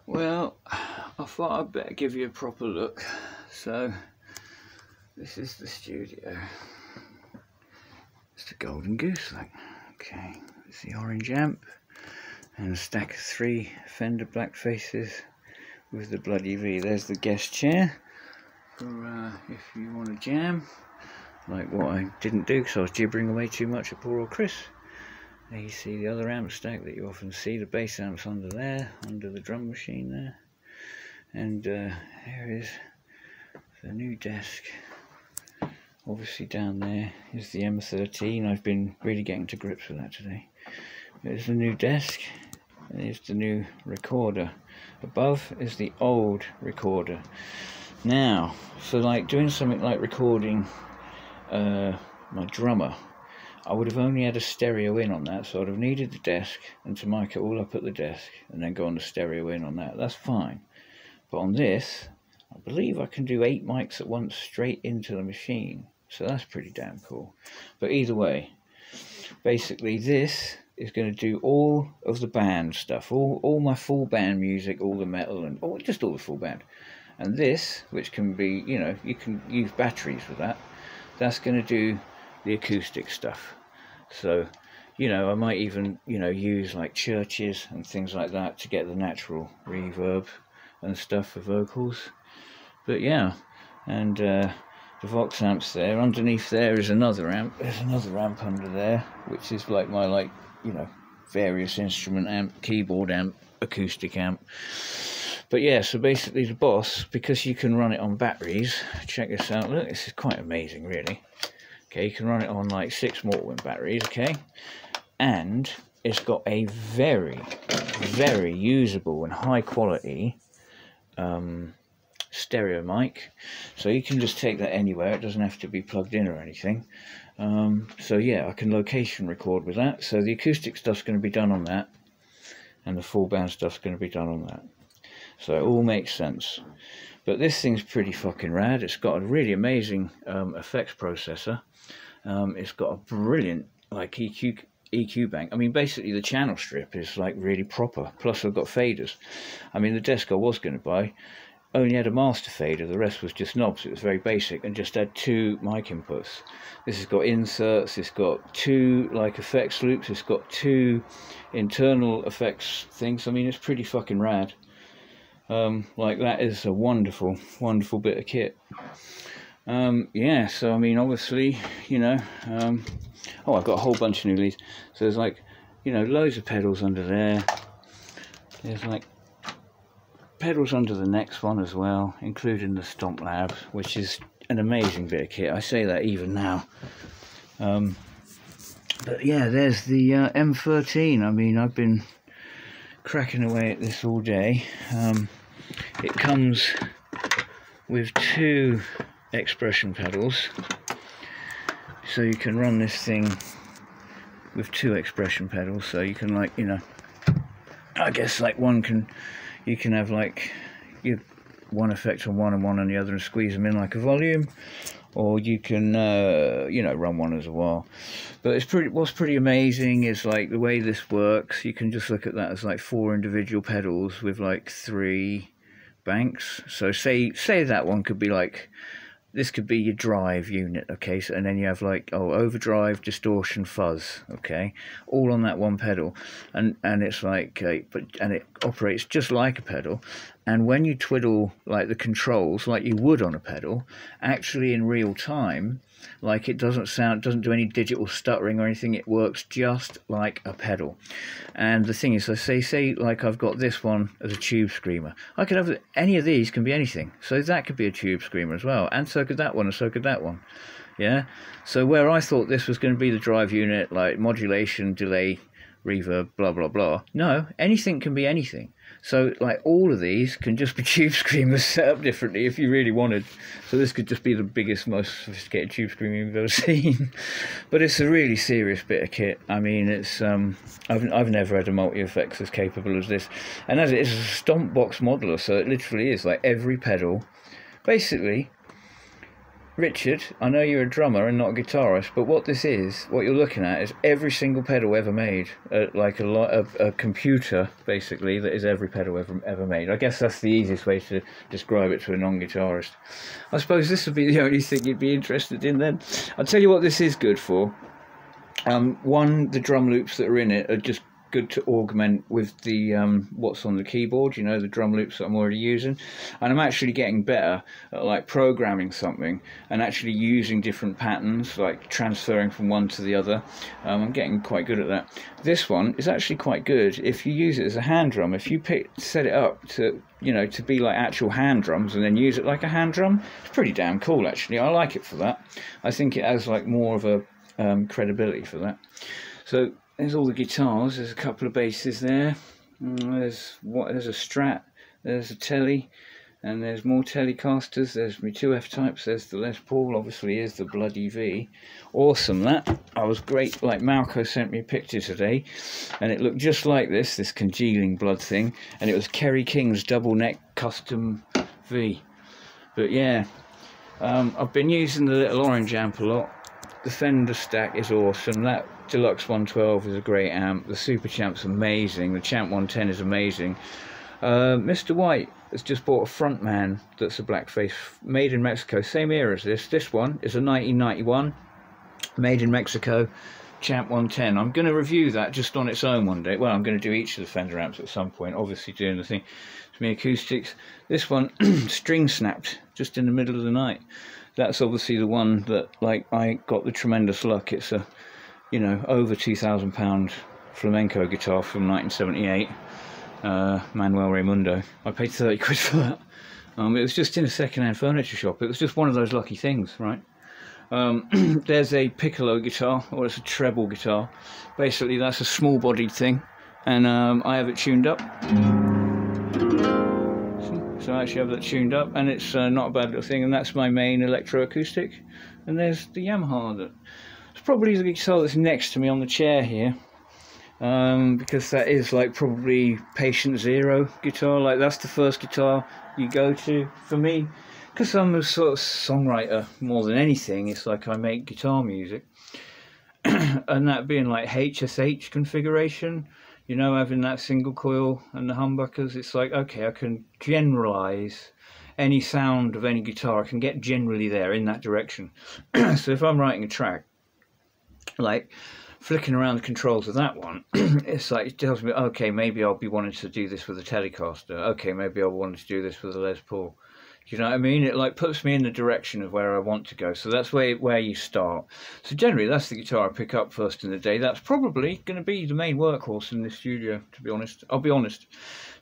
Well, I thought I'd better give you a proper look. So, this is the studio. It's the Golden Goose look. Okay, it's the orange amp and a stack of 3 Fender black faces with the bloody V. There's the guest chair for if you want to jam, like what I didn't do because I was gibbering away too much at poor old Chris. There you see the other amp stack that you often see, the bass amps under there, under the drum machine there. And here is the new desk. Obviously down there is the M13. I've been really getting to grips with that today. There's the new desk, and here's the new recorder. Above is the old recorder. Now, for like doing something like recording my drummer, I would have only had a stereo in on that, so I'd have needed the desk and to mic it all up at the desk and then go on the stereo in on that. That's fine. But on this, I believe I can do 8 mics at once straight into the machine. So that's pretty damn cool. But either way, basically this is going to do all of the band stuff, all my full band music, all the metal and just all the full band. And this, which can be, you know, you can use batteries with that, that's going to do the acoustic stuff. So, you know, I might even, you know, use like churches and things like that to get the natural reverb and stuff for vocals. But yeah, and the Vox amps there. Underneath there is another amp. There's another amp under there, which is like my, you know, various instrument amp, keyboard amp, acoustic amp. But yeah, so basically the Boss, because you can run it on batteries, check this out, look, this is quite amazing really. Okay, you can run it on like 6 Mortwind batteries, okay? And it's got a very, very usable and high quality stereo mic. So you can just take that anywhere, it doesn't have to be plugged in or anything. So yeah, I can location record with that. So the acoustic stuff's going to be done on that, and the full band stuff's going to be done on that. So it all makes sense. But this thing's pretty fucking rad. It's got a really amazing effects processor. It's got a brilliant like EQ bank. I mean, basically the channel strip is like really proper. Plus I've got faders. I mean, the desk I was going to buy only had a master fader. The rest was just knobs. It was very basic and just had 2 mic inputs. This has got inserts. It's got 2 like effects loops. It's got 2 internal effects things. I mean, it's pretty fucking rad. Like that is a wonderful, wonderful bit of kit. Yeah, so I mean, obviously, you know, oh, I've got a whole bunch of new leads. So there's like, you know, loads of pedals under there. There's like pedals under the next one as well, including the Stomp Lab, which is an amazing bit of kit. I say that even now. But yeah, there's the M13. I mean, I've been cracking away at this all day. It comes with 2 expression pedals, so you can run this thing with 2 expression pedals. So you can, like, you know, I guess like you can have like one effect on one and one on the other and squeeze them in like a volume, or you can you know, run one as a wah. But it's what's pretty amazing is like the way this works. You can just look at that as like 4 individual pedals with like 3 banks. So say that one could be like, this could be your drive unit, okay? So, and then you have like, oh, overdrive, distortion, fuzz, okay, all on that one pedal, and it's like and it operates just like a pedal. And when you twiddle like the controls like you would on a pedal, actually in real time, like it doesn't do any digital stuttering or anything. It works just like a pedal. And the thing is, I say like I've got this one as a tube screamer. I could have any of these, can be anything. So that could be a tube screamer as well, and so could that one, and so could that one. Yeah. So where I thought this was going to be the drive unit, like modulation, delay, reverb, blah blah blah. No, anything can be anything. So like all of these can just be tube screamers set up differently if you really wanted. So this could just be the biggest, most sophisticated tube screamer you've ever seen. But it's a really serious bit of kit. I mean, it's I've never had a multi-effects as capable as this. And as it is a stomp box modeler, so it literally is like every pedal. Basically, Richard, I know you're a drummer and not a guitarist, but what you're looking at is every single pedal ever made, like a computer, basically, that is every pedal ever made. I guess that's the easiest way to describe it to a non-guitarist. I suppose this would be the only thing you'd be interested in then. I'll tell you what this is good for. One, the drum loops that are in it are just good to augment with the what's on the keyboard, you know, the drum loops that I'm already using, and I'm actually getting better at like programming something and actually using different patterns, like transferring from one to the other. I'm getting quite good at that. This one is actually quite good if you use it as a hand drum. If you set it up to, you know, to be like actual hand drums and then use it like a hand drum, it's pretty damn cool actually. I like it for that. I think it has like more of a credibility for that. So there's all the guitars. There's a couple of basses there. There's a Strat. There's a Telly, and there's more Telecasters. There's my 2 F-types. There's the Les Paul. Obviously, is the bloody V. Awesome that. I was great. Like Malco sent me a picture today, and it looked just like this congealing blood thing, and it was Kerry King's double neck custom V. But yeah, I've been using the little orange amp a lot. The Fender stack is awesome. That Deluxe 112 is a great amp. The Super Champ's amazing. The Champ 110 is amazing. Mr. White has just bought a Frontman that's a blackface, made in Mexico. Same era as this. This one is a 1991, made in Mexico, Champ 110. I'm going to review that just on its own one day. Well, I'm going to do each of the Fender amps at some point, obviously doing the thing. It's me acoustics. This one, string snapped just in the middle of the night. That's obviously the one that, like, I got the tremendous luck. It's a, you know, over £2,000 flamenco guitar from 1978, Manuel Raimundo. I paid 30 quid for that. It was just in a second-hand furniture shop. It was just one of those lucky things, right? There's a piccolo guitar, or it's a treble guitar. Basically, that's a small-bodied thing, and I have it tuned up. So I actually have that tuned up, and it's not a bad little thing, and that's my main electroacoustic. And there's the Yamaha. It's probably the guitar that's next to me on the chair here, because that is like probably patient zero guitar. Like that's the first guitar you go to for me, because I'm a sort of songwriter more than anything. It's like I make guitar music, and that being like HSH configuration, you know, having that single coil and the humbuckers, it's like, okay, I can generalize any sound of any guitar. I can get generally there in that direction. So if I'm writing a track, like flicking around the controls of that one, it's like, it tells me, okay, maybe I'll be wanting to do this with a Telecaster. Okay, maybe I'll want to do this with a Les Paul. Do you know what I mean? It like puts me in the direction of where I want to go. So that's where you start. So generally, that's the guitar I pick up first in the day. That's probably going to be the main workhorse in the studio, to be honest. I'll be honest.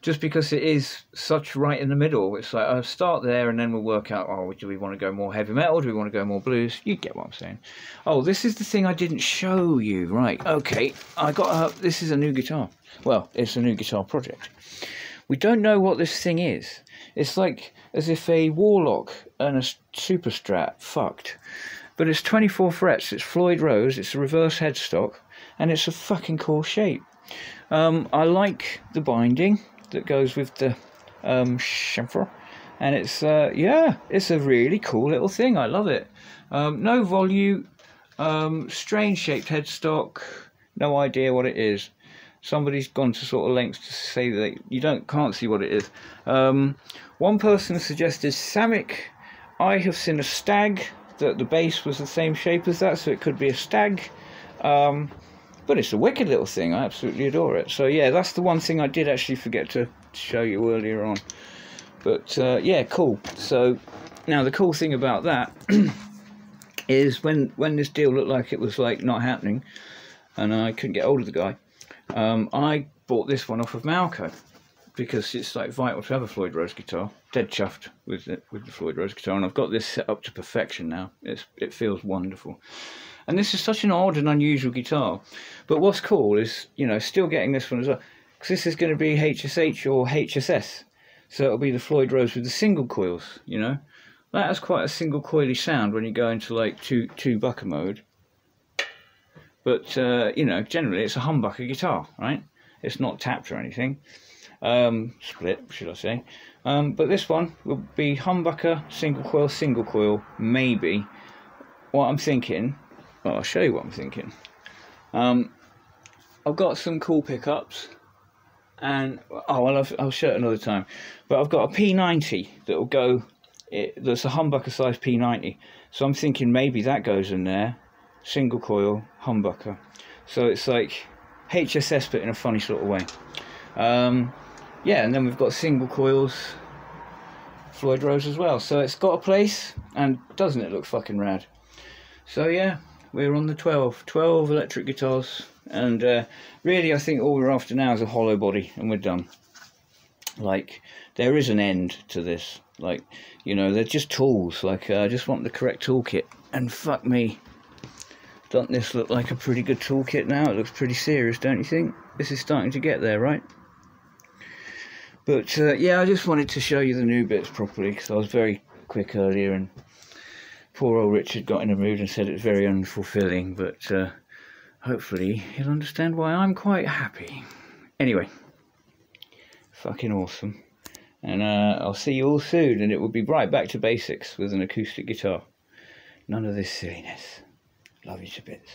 Just because it is such right in the middle. It's like, I'll start there and then we'll work out, oh, do we want to go more heavy metal? Do we want to go more blues? You get what I'm saying. Oh, this is the thing I didn't show you. Right, okay. I got this is a new guitar. Well, it's a new guitar project. We don't know what this thing is. It's like as if a Warlock and a Super Strat fucked. But it's 24 frets, it's Floyd Rose, it's a reverse headstock, and it's a fucking cool shape. I like the binding that goes with the chamfer, and it's, yeah, it's a really cool little thing. I love it. No volume, strange shaped headstock, no idea what it is. Somebody's gone to sort of lengths to say that you can't see what it is. One person suggested Samick. I have seen a Stag, that the base was the same shape as that, so it could be a Stag. But it's a wicked little thing. I absolutely adore it. So yeah, that's the one thing I did actually forget to show you earlier on. But yeah, cool. So now the cool thing about that is when this deal looked like it was like not happening, and I couldn't get hold of the guy, I bought this one off of Malco, because it's like vital to have a Floyd Rose guitar. Dead chuffed with the Floyd Rose guitar, and I've got this set up to perfection now. It feels wonderful. And this is such an odd and unusual guitar. But what's cool is, you know, still getting this one as well, because this is going to be HSH or HSS. So it'll be the Floyd Rose with the single coils, you know. That has quite a single coily sound when you go into like two bucker mode. But, you know, generally it's a humbucker guitar, right? It's not tapped or anything. split, should I say. But this one will be humbucker, single coil, maybe. What I'm thinking, well, I'll show you what I'm thinking. I've got some cool pickups, and I'll show it another time. But I've got a P90 that will go. That's a humbucker size P90, so I'm thinking maybe that goes in there, single coil humbucker. So it's like HSS, but in a funny sort of way. Yeah, and then we've got single coils, Floyd Rose as well. So it's got a place, and doesn't it look fucking rad? So yeah, we're on the 12 electric guitars, and really I think all we're after now is a hollow body, and we're done. Like, there is an end to this. Like, you know, they're just tools. Like, I just want the correct toolkit, and fuck me, doesn't this look like a pretty good toolkit now? It looks pretty serious, don't you think? This is starting to get there, right? But yeah, I just wanted to show you the new bits properly, because I was very quick earlier, and poor old Richard got in a mood and said it was very unfulfilling, but hopefully he'll understand why I'm quite happy. Anyway, fucking awesome. And I'll see you all soon, and it will be right back to basics with an acoustic guitar. None of this silliness. Love you to bits.